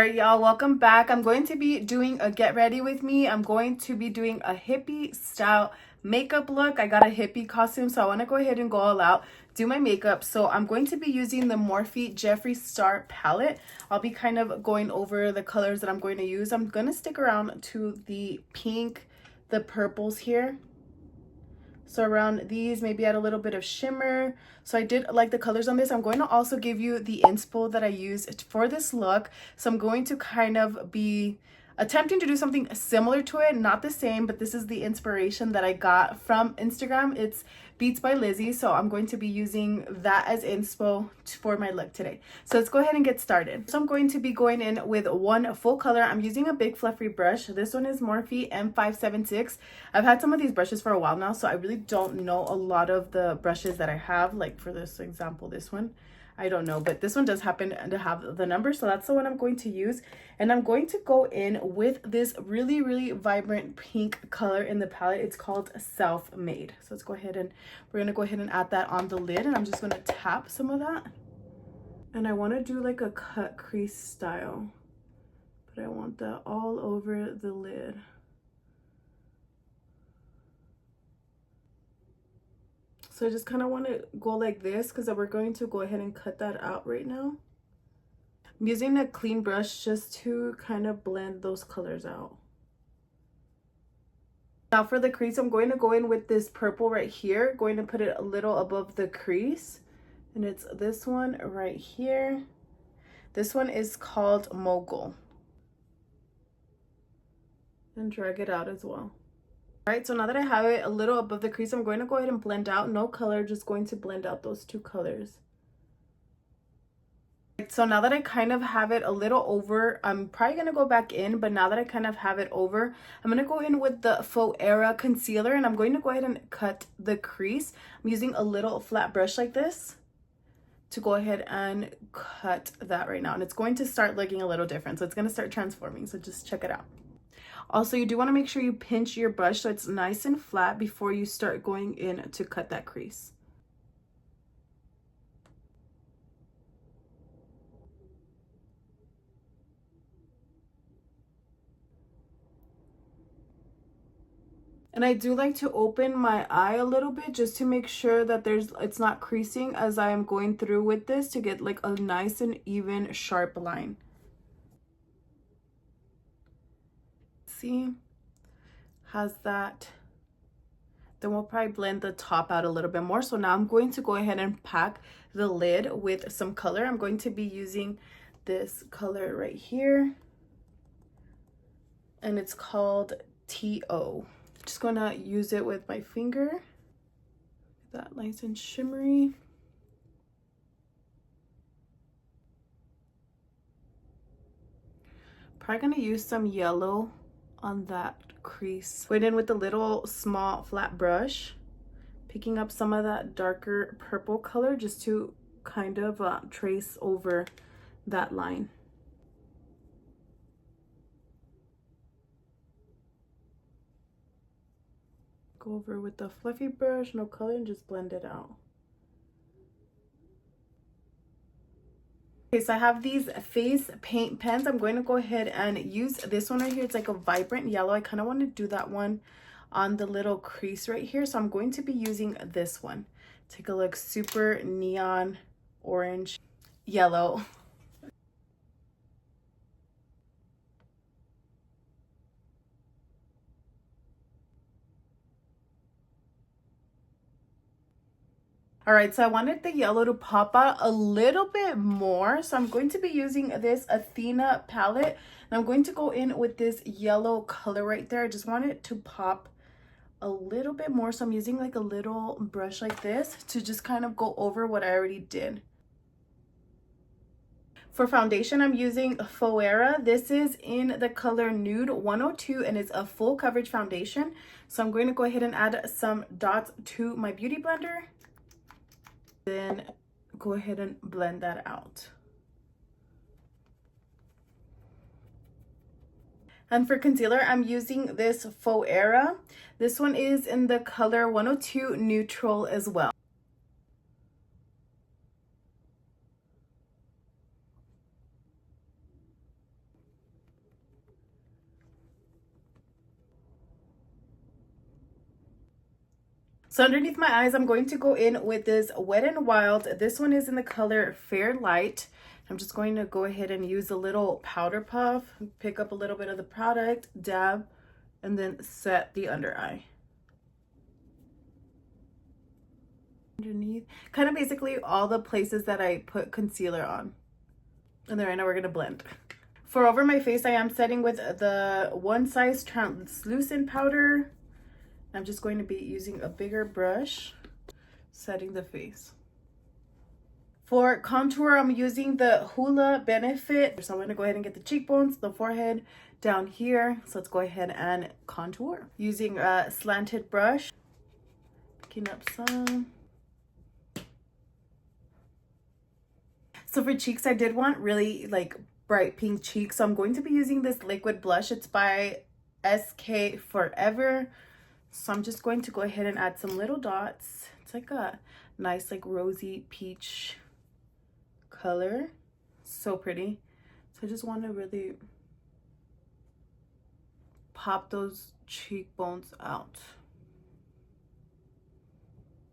Alright, y'all, welcome back. I'm going to be doing a get ready with me. I'm going to be doing a hippie style makeup look. I got a hippie costume, so I want to go ahead and go all out, do my makeup. So I'm going to be using the Morphe Jeffree Star palette. I'll be kind of going over the colors that I'm going to use. I'm going to stick around to the pink, the purples here. So around these, maybe add a little bit of shimmer. So I did like the colors on this. I'm going to also give you the inspo that I used for this look. So I'm going to kind of be attempting to do something similar to it, not the same, but this is the inspiration that I got from Instagram. It's Beats by Lizzie. So I'm going to be using that as inspo for my look today. So let's go ahead and get started. So I'm going to be going in with one full color. I'm using a big fluffy brush. This one is Morphe M576. I've had some of these brushes for a while now, so I really don't know a lot of the brushes that I have. Like for this example, this one, I don't know, but this one does happen to have the number, so that's the one I'm going to use. And I'm going to go in with this really vibrant pink color in the palette. It's called Self Made. So let's go ahead and we're gonna go ahead and add that on the lid, and I'm just gonna tap some of that. And I want to do like a cut crease style, but I want that all over the lid. So I just kind of want to go like this because we're going to go ahead and cut that out right now. I'm using a clean brush just to kind of blend those colors out. Now for the crease, I'm going to go in with this purple right here, going to put it a little above the crease. And it's this one right here. This one is called Mogul. And drag it out as well. All right, so now that I have it a little above the crease, I'm going to go ahead and blend out. No color, just going to blend out those two colors. So now that I kind of have it a little over, I'm probably going to go back in, but now that I kind of have it over, I'm going to go in with the Faux Era concealer, and I'm going to go ahead and cut the crease. I'm using a little flat brush like this to go ahead and cut that right now. And it's going to start looking a little different. So it's going to start transforming. So just check it out. Also, you do want to make sure you pinch your brush so it's nice and flat before you start going in to cut that crease. And I do like to open my eye a little bit just to make sure that it's not creasing as I am going through with this, to get like a nice and even sharp line. See? Has that. Then we'll probably blend the top out a little bit more. So now I'm going to go ahead and pack the lid with some color. I'm going to be using this color right here, and it's called TO. Just gonna use it with my finger. That nice and shimmery. Probably gonna use some yellow on that crease. Went in with a little small flat brush, picking up some of that darker purple color just to kind of trace over that line. Go over with the fluffy brush, no color, and just blend it out. Okay, so I have these face paint pens. I'm going to go ahead and use this one right here. It's like a vibrant yellow. I kind of want to do that one on the little crease right here. So I'm going to be using this one. Take a look, super neon orange yellow. All right, so I wanted the yellow to pop out a little bit more. So I'm going to be using this Athena palette. And I'm going to go in with this yellow color right there. I just want it to pop a little bit more. So I'm using like a little brush like this to just kind of go over what I already did. For foundation, I'm using Faux Era. This is in the color Nude 102, and it's a full coverage foundation. So I'm going to go ahead and add some dots to my beauty blender. Then go ahead and blend that out. And for concealer, I'm using this Faux Era. This one is in the color 102 Neutral as well. So underneath my eyes, I'm going to go in with this Wet n Wild. This one is in the color Fair Light. I'm just going to go ahead and use a little powder puff, pick up a little bit of the product, dab, and then set the under eye. Underneath, kind of basically all the places that I put concealer on. And then right now we're going to blend. For over my face, I am setting with the One Size translucent powder. I'm just going to be using a bigger brush, setting the face. For contour, I'm using the Hoola Benefit. So I'm going to go ahead and get the cheekbones, the forehead down here. So let's go ahead and contour. Using a slanted brush, picking up some. So for cheeks, I did want really like bright pink cheeks. So I'm going to be using this liquid blush. It's by SK Forever. So I'm just going to go ahead and add some little dots. It's like a nice like rosy peach color. So pretty. So I just want to really pop those cheekbones out.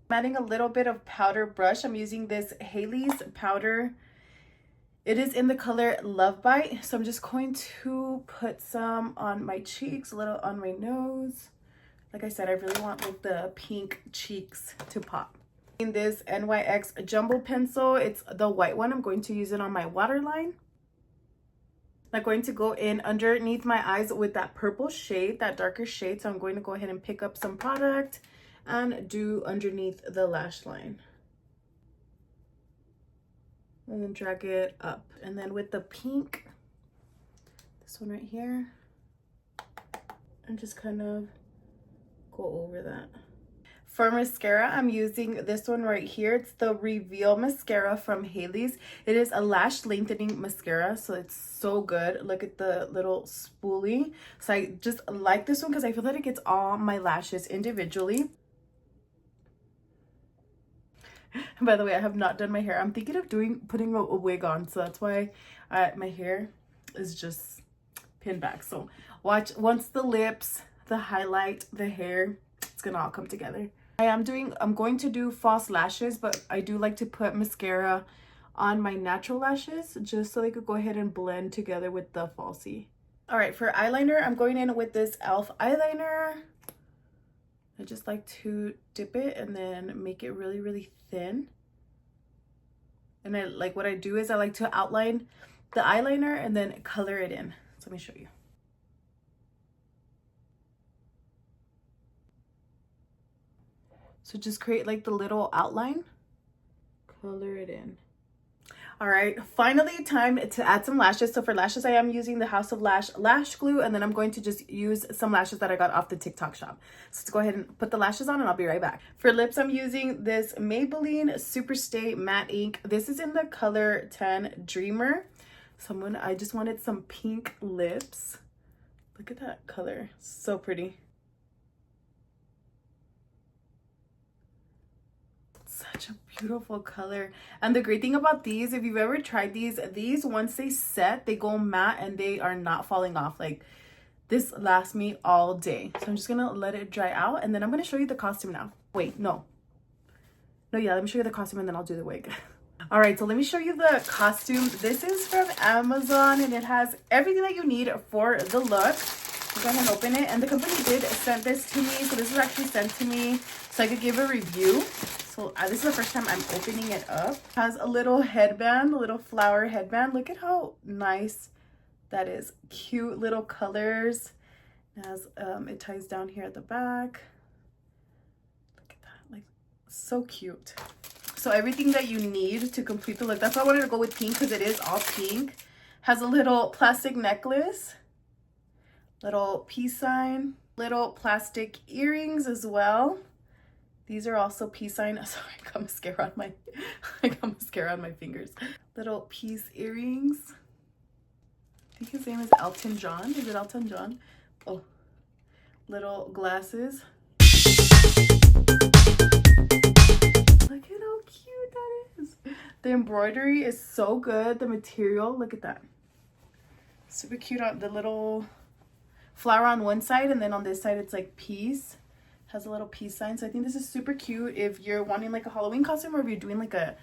I'm adding a little bit of powder brush. I'm using this Haley's powder. It is in the color Love Bite. So I'm just going to put some on my cheeks, a little on my nose. Like I said, I really want like the pink cheeks to pop. In this NYX Jumbo Pencil, it's the white one. I'm going to use it on my waterline. I'm going to go in underneath my eyes with that purple shade, that darker shade. So I'm going to go ahead and pick up some product and do underneath the lash line. And then drag it up. And then with the pink, this one right here, and just kind of go over that. For mascara, I'm using this one right here. It's the Reveal mascara from Haley's. It is a lash lengthening mascara, so it's so good. Look at the little spoolie. So I just like this one because I feel that it gets all my lashes individually. And by the way, I have not done my hair. I'm thinking of putting a wig on, so that's why my hair is just pinned back. So watch, once the lips, the highlight, the hair, it's gonna all come together. I'm going to do false lashes, but I do like to put mascara on my natural lashes just so they could go ahead and blend together with the falsie. All right, for eyeliner, I'm going in with this e.l.f. eyeliner. I just like to dip it and then make it really, really thin. And what I do is I like to outline the eyeliner and then color it in. So let me show you. So just create like the little outline, color it in. All right, finally time to add some lashes. So for lashes, I am using the House of Lash lash glue, and then I'm going to just use some lashes that I got off the TikTok shop. So let's go ahead and put the lashes on and I'll be right back. For lips, I'm using this Maybelline Superstay Matte Ink. This is in the color 10 Dreamer. So I just wanted some pink lips. Look at that color, so pretty. Such a beautiful color. And the great thing about these, if you've ever tried these once they set, they go matte and they are not falling off. Like, this lasts me all day. So I'm just gonna let it dry out and then I'm gonna show you the costume now. Wait, no, yeah, let me show you the costume and then I'll do the wig. All right, so let me show you the costume. This is from Amazon and it has everything that you need for the look. Go ahead and open it. And the company did send this to me, so this was actually sent to me so I could give a review. So this is the first time I'm opening it up. It has a little headband, a little flower headband. Look at how nice that is. Cute little colors. It has it ties down here at the back. Look at that, like, so cute. So everything that you need to complete the look. That's why I wanted to go with pink, because it is all pink. Has a little plastic necklace, little peace sign, little plastic earrings as well. These are also peace sign. Sorry, I got mascara on my fingers. Little peace earrings. I think his name is Elton John. Is it Elton John? Oh, little glasses. Look at how cute that is. The embroidery is so good. The material, look at that. Super cute on the little flower on one side, and then on this side it's like peace. Has a little peace sign. So I think this is super cute if you're wanting like a Halloween costume, or if you're doing like a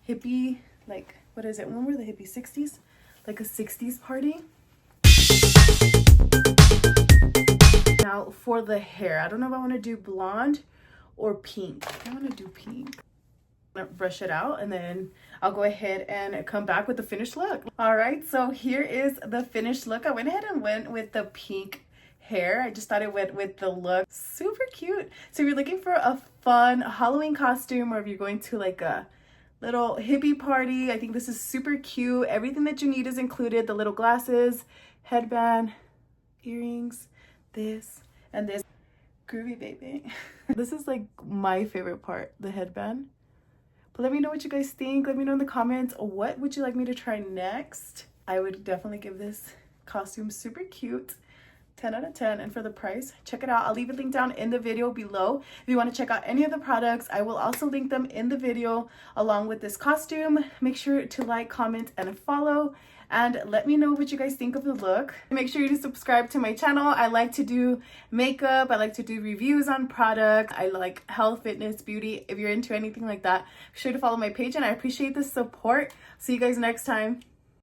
hippie, like, what is it? When were the hippie 60s? Like a 60s party. Now for the hair, I don't know if I want to do blonde or pink. I want to do pink. I'm gonna brush it out and then I'll go ahead and come back with the finished look. All right, so here is the finished look. I went ahead and went with the pink hair. I just thought it went with the look. Super cute. So if you're looking for a fun Halloween costume, or if you're going to like a little hippie party, I think this is super cute. Everything that you need is included. The little glasses, headband, earrings, this and this. Groovy baby. This is like my favorite part, the headband. But let me know what you guys think. Let me know in the comments, what would you like me to try next? I would definitely give this costume super cute. 10 out of 10. And for the price, check it out. I'll leave a link down in the video below if you want to check out any of the products. I will also link them in the video along with this costume. Make sure to like, comment, and follow, and let me know what you guys think of the look. Make sure you subscribe to my channel. I like to do makeup. I like to do reviews on products. I like health, fitness, beauty. If you're into anything like that, be sure to follow my page, and I appreciate the support. See you guys next time.